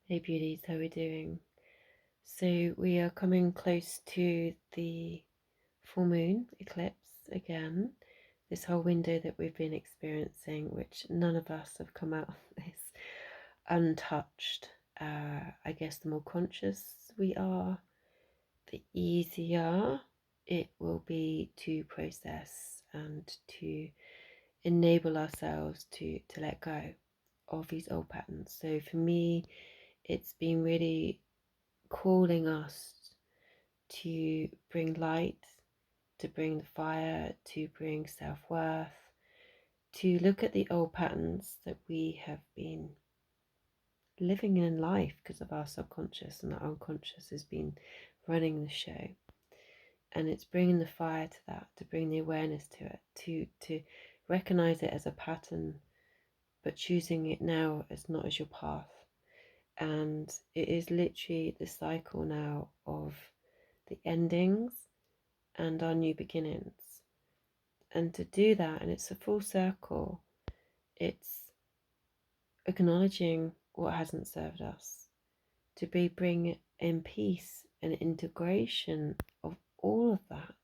Hey beauties, how are we doing? So we are coming close to the full moon eclipse again. This whole window that we've been experiencing, which none of us have come out of this untouched. I guess the more conscious we are, the easier it will be to process and to enable ourselves to let go of these old patterns. So for me, it's been really calling us to bring light, to bring the fire, to bring self worth, to look at the old patterns that we have been living in life because of our subconscious, and our unconscious has been running the show. And it's bringing the fire to that, to bring the awareness to it, to recognize it as a pattern, but choosing it now as not as your path. And it is literally the cycle now of the endings and our new beginnings. And to do that, and it's a full circle, it's acknowledging what hasn't served us, to be bring in peace and integration of all of that.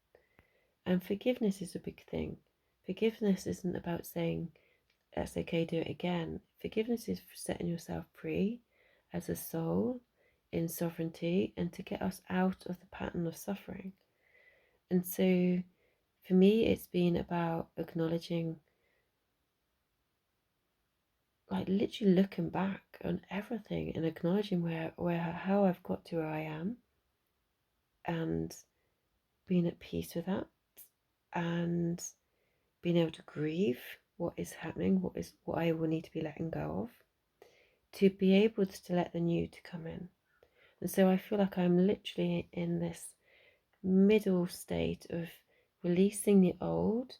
And forgiveness is a big thing. Forgiveness isn't about saying, that's okay, do it again. Forgiveness is setting yourself free as a soul in sovereignty and to get us out of the pattern of suffering. And so for me, it's been about acknowledging, like literally looking back on everything and acknowledging how I've got to where I am and being at peace with that and being able to grieve what is happening, what I will need to be letting go of, to be able to let the new to come in. And so I feel like I'm literally in this middle state of releasing the old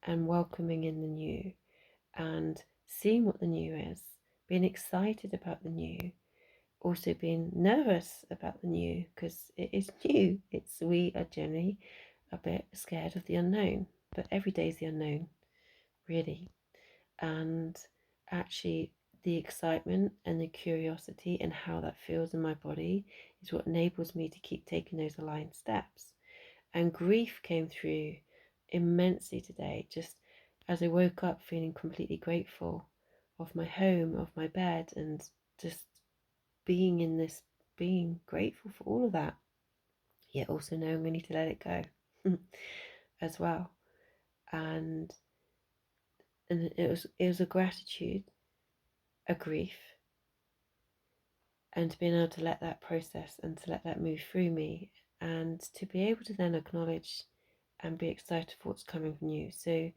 and welcoming in the new and seeing what the new is, being excited about the new, also being nervous about the new because it is new. We are generally a bit scared of the unknown, but every day is the unknown, really. And actually, the excitement and the curiosity and how that feels in my body is what enables me to keep taking those aligned steps. And grief came through immensely today, just as I woke up feeling completely grateful of my home, of my bed, and just being in this, being grateful for all of that, yet also knowing we need to let it go as well. And it was a gratitude, a grief, and to being able to let that process and to let that move through me, and to be able to then acknowledge and be excited for what's coming from you. So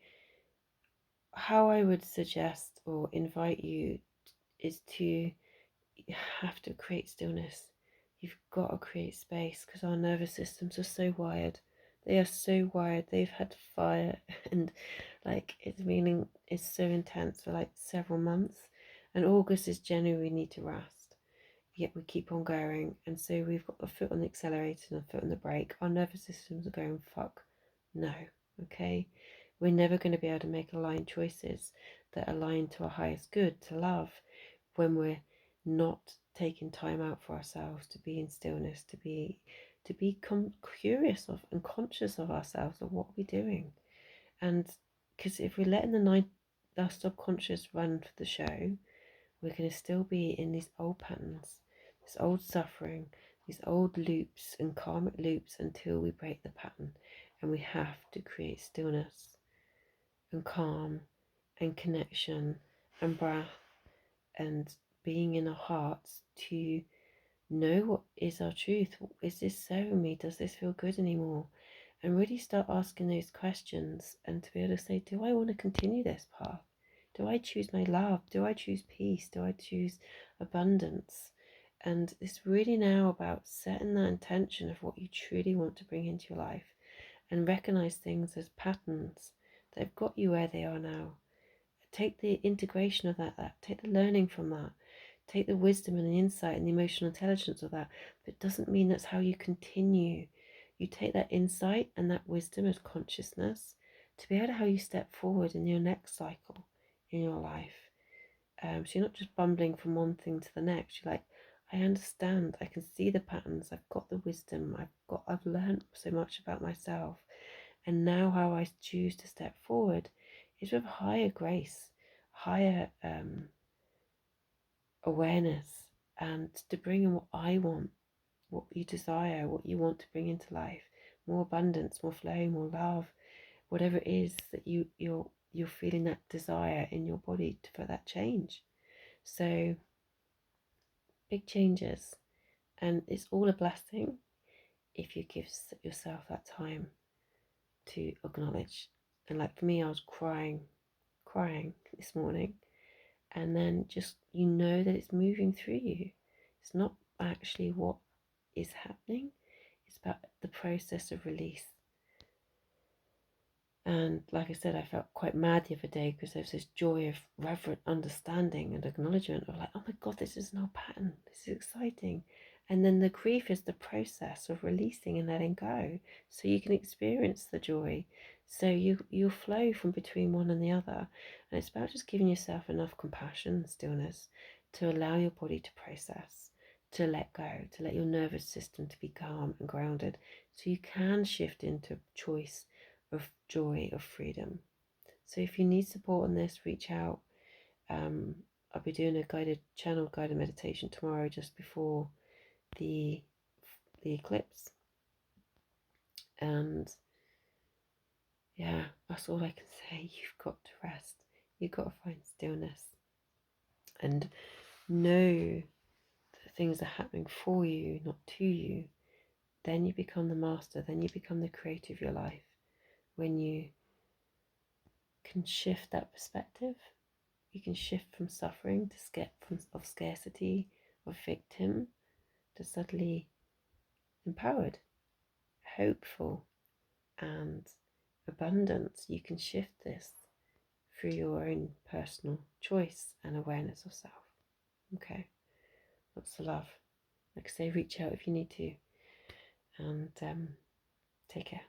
how I would suggest or invite you is to have to create stillness. You've got to create space because our nervous systems are so wired. They are so wired. They've had fire and like it's so intense for like several months. And August is generally we need to rest. Yet we keep on going. And so we've got the foot on the accelerator and the foot on the brake. Our nervous systems are going, fuck, no, okay? We're never going to be able to make aligned choices that align to our highest good, to love, when we're not taking time out for ourselves to be in stillness, to be curious of and conscious of ourselves, of what we're doing. And because if we're letting our subconscious run for the show, we're going to still be in these old patterns, this old suffering, these old loops and karmic loops until we break the pattern. And we have to create stillness and calm and connection and breath and being in our hearts to know what is our truth. Is this serving me? Does this feel good anymore? And really start asking those questions and to be able to say, do I want to continue this path? Do I choose my love? Do I choose peace? Do I choose abundance? And it's really now about setting that intention of what you truly want to bring into your life and recognize things as patterns that have got you where they are now. Take the integration of that, take the learning from that, take the wisdom and the insight and the emotional intelligence of that. But it doesn't mean that's how you continue. You take that insight and that wisdom as consciousness to be able to how you step forward in your next cycle in your life. So you're not just bumbling from one thing to the next. You're like, I understand, I can see the patterns, I've got the wisdom, I've learned so much about myself. And now how I choose to step forward is with higher grace, higher awareness, and to bring in what I want, what you desire, what you want to bring into life. More abundance, more flow, more love, whatever it is that you're feeling that desire in your body for that change. So big changes, and it's all a blessing if you give yourself that time to acknowledge. And like for me, I was crying this morning, and then just that it's moving through you. It's not actually what is happening, it's about the process of release. And like I said, I felt quite mad the other day because there's this joy of reverent understanding and acknowledgement of like, oh my God, this is no pattern. This is exciting. And then the grief is the process of releasing and letting go, so you can experience the joy. So you flow from between one and the other. And it's about just giving yourself enough compassion and stillness to allow your body to process, to let go, to let your nervous system to be calm and grounded, so you can shift into choice of joy, of freedom. So if you need support on this, reach out. I'll be doing a guided meditation tomorrow, just before the eclipse. And yeah, that's all I can say. You've got to rest. You've got to find stillness and know that things are happening for you, not to you. Then you become the master. Then you become the creator of your life. When you can shift that perspective, you can shift from suffering of scarcity, of victim, to suddenly empowered, hopeful, and abundance. You can shift this through your own personal choice and awareness of self. Okay, lots of love. Like I say, reach out if you need to, and take care.